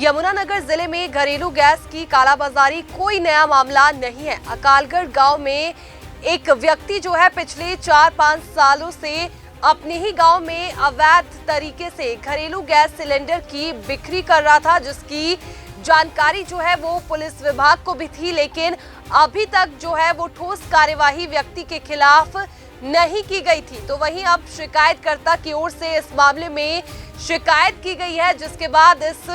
यमुनानगर जिले में घरेलू गैस की कालाबाजारी कोई नया मामला नहीं है। अकालगढ़ गांव में एक व्यक्ति जो है पिछले 4-5 सालों से अपने ही गांव में अवैध तरीके से घरेलू गैस सिलेंडर की बिक्री कर रहा था, जिसकी जानकारी जो है वो पुलिस विभाग को भी थी, लेकिन अभी तक जो है वो ठोस कार्यवाही व्यक्ति के खिलाफ नहीं की गई थी। तो वहीं अब शिकायतकर्ता की ओर से इस मामले में शिकायत की गई है, जिसके बाद इस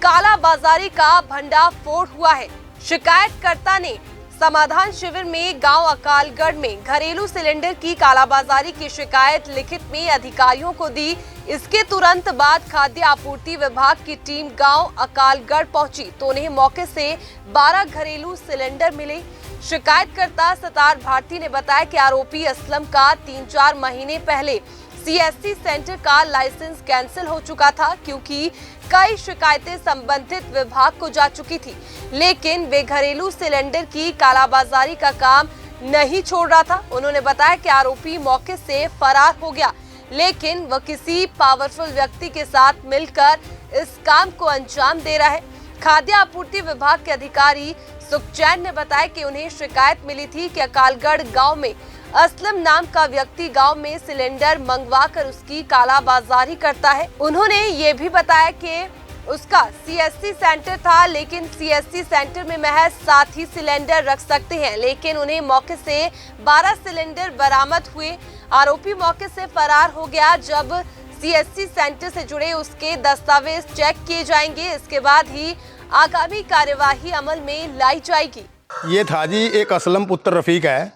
कालाबाजारी का भंडाफोड़ हुआ है। शिकायतकर्ता ने समाधान शिविर में गांव अकालगढ़ में घरेलू सिलेंडर की कालाबाजारी की शिकायत लिखित में अधिकारियों को दी। इसके तुरंत बाद खाद्य आपूर्ति विभाग की टीम गांव अकालगढ़ पहुंची तो उन्हें मौके से 12 घरेलू सिलेंडर मिले। शिकायतकर्ता सतार भारती ने बताया कि आरोपी असलम का 3-4 महीने पहले सीएससी सेंटर का लाइसेंस कैंसिल हो चुका था, क्योंकि कई शिकायतें संबंधित विभाग को जा चुकी थी, लेकिन वे घरेलू सिलेंडर की कालाबाजारी का काम नहीं छोड़ रहा था। उन्होंने बताया कि आरोपी मौके से फरार हो गया, लेकिन वह किसी पावरफुल व्यक्ति के साथ मिलकर इस काम को अंजाम दे रहा है। खाद्य आपूर्ति विभाग के अधिकारी सुखचैन ने बताया कि उन्हें शिकायत मिली थी कि अकालगढ़ गांव में असलम नाम का व्यक्ति गांव में सिलेंडर मंगवाकर उसकी कालाबाजारी करता है। उन्होंने ये भी बताया कि उसका सीएससी सेंटर था, लेकिन सीएससी सेंटर में महज 7 ही सिलेंडर रख सकते हैं, लेकिन उन्हें मौके से 12 सिलेंडर बरामद हुए। आरोपी मौके से फरार हो गया। जब सीएससी सेंटर से जुड़े उसके दस्तावेज चेक किए जाएंगे, इसके बाद ही आगामी कार्यवाही अमल में लाई जाएगी। ये था जी, एक असलम पुत्र रफीक है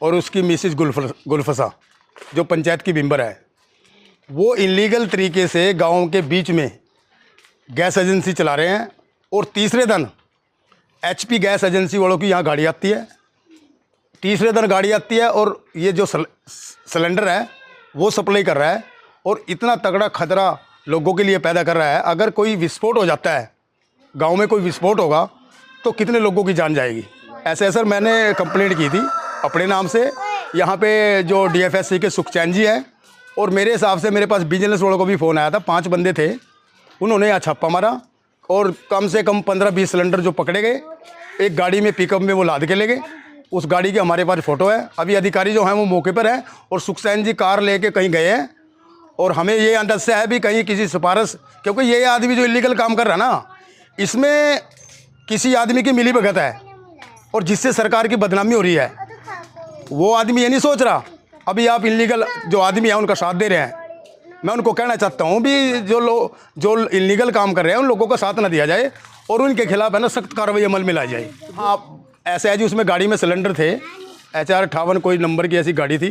और उसकी मिसिज गुलफसा जो पंचायत की मेंबर है। वो इलीगल तरीके से गांव के बीच में गैस एजेंसी चला रहे हैं और तीसरे दिन एचपी गैस एजेंसी वालों की यहाँ गाड़ी आती है। तीसरे दिन गाड़ी आती है और ये जो सिलेंडर है वो सप्लाई कर रहा है और इतना तगड़ा खतरा लोगों के लिए पैदा कर रहा है। अगर कोई विस्फोट हो जाता है, गांव में कोई विस्फोट होगा तो कितने लोगों की जान जाएगी। ऐसे सर मैंने कंप्लेंट की थी अपने नाम से। यहाँ पे जो डीएफएससी के सुखचैन जी हैं, और मेरे हिसाब से मेरे पास बिजनेस वालों को भी फ़ोन आया था। 5 बंदे थे, उन्होंने यहाँ छापा मारा और कम से कम 15-20 सिलेंडर जो पकड़े गए, एक गाड़ी में पिकअप में वो लाद के ले गए। उस गाड़ी की हमारे पास फ़ोटो है। अभी अधिकारी जो हैं वो मौके पर है और सुखचैन जी कार लेके कहीं गए हैं और हमें ये अंदाजा है भी कहीं किसी सिफारिश, क्योंकि ये आदमी जो इलीगल काम कर रहा है ना, इसमें किसी आदमी की मिली भगत है और जिससे सरकार की बदनामी हो रही है। वो आदमी ये नहीं सोच रहा। अभी आप इलीगल जो आदमी है उनका साथ दे रहे हैं। मैं उनको कहना चाहता हूँ भी जो इलीगल काम कर रहे हैं उन लोगों का साथ ना दिया जाए और उनके खिलाफ है ना सख्त कार्रवाई अमल में लाई जाए। हाँ, ऐसा है जी, उसमें गाड़ी में सिलेंडर थे, HR 58 कोई नंबर की ऐसी गाड़ी थी।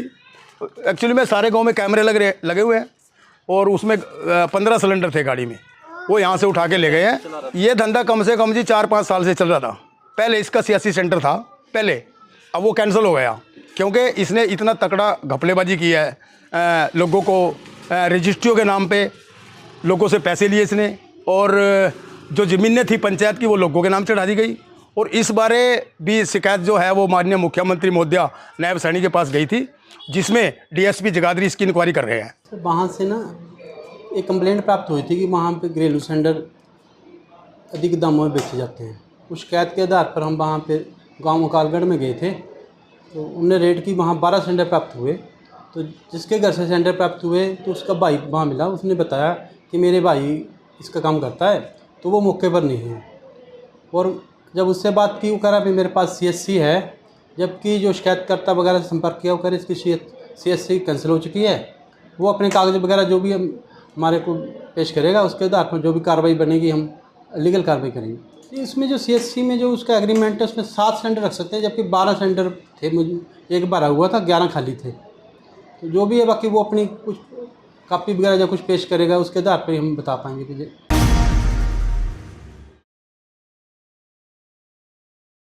एक्चुअली में सारे गाँव में कैमरे लगे हुए हैं और उसमें 15 सिलेंडर थे गाड़ी में। वो यहाँ से उठा के ले गए हैं। ये धंधा कम से कम जी 4-5 साल से चल रहा था। पहले इसका सीएससी सेंटर था पहले, अब वो कैंसिल हो गया क्योंकि इसने इतना तकड़ा घपलेबाजी की है। लोगों को रजिस्ट्रियों के नाम पे लोगों से पैसे लिए इसने, और जो ज़मीनें थी पंचायत की वो लोगों के नाम चढ़ा दी गई। और इस बारे भी शिकायत जो है वो माननीय मुख्यमंत्री महोदया नायब सैनी के पास गई थी, जिसमें डीएसपी जगाधरी इसकी इंक्वायरी कर रहे हैं। तो वहाँ से ना एक कंप्लेंट प्राप्त हुई थी कि वहाँ पे घरेलू सिलेंडर अधिक दामों में बेचे जाते हैं। उस शिकायत के आधार पर हम वहाँ पे गांव अकालगढ़ में गए थे, तो उनने रेट की वहाँ 12 सिलेंडर प्राप्त हुए। तो जिसके घर से सिलेंडर प्राप्त हुए तो उसका भाई वहाँ मिला, उसने बताया कि मेरे भाई इसका काम करता है, तो वो मौके पर नहीं है। और जब उससे बात की, वो कह रहा भी मेरे पास सीएससी है, जबकि जो शिकायतकर्ता वगैरह से संपर्क किया वो कह रहे इसकी सीएससी कैंसिल हो चुकी है। वो अपने कागज वगैरह जो भी हमारे को पेश करेगा, उसके आधार पर जो भी कार्रवाई बनेगी हम लीगल कार्रवाई करेंगे। इसमें जो सीएससी में जो उसका एग्रीमेंट है उसमें 7 सिलेंडर रख सकते हैं, जबकि 12 सिलेंडर थे। मुझे एक भरा हुआ था, 11 खाली थे। तो जो भी है बाकी वो अपनी कुछ कॉपी वगैरह जो कुछ पेश करेगा उसके आधार पर हम बता पाएंगे कि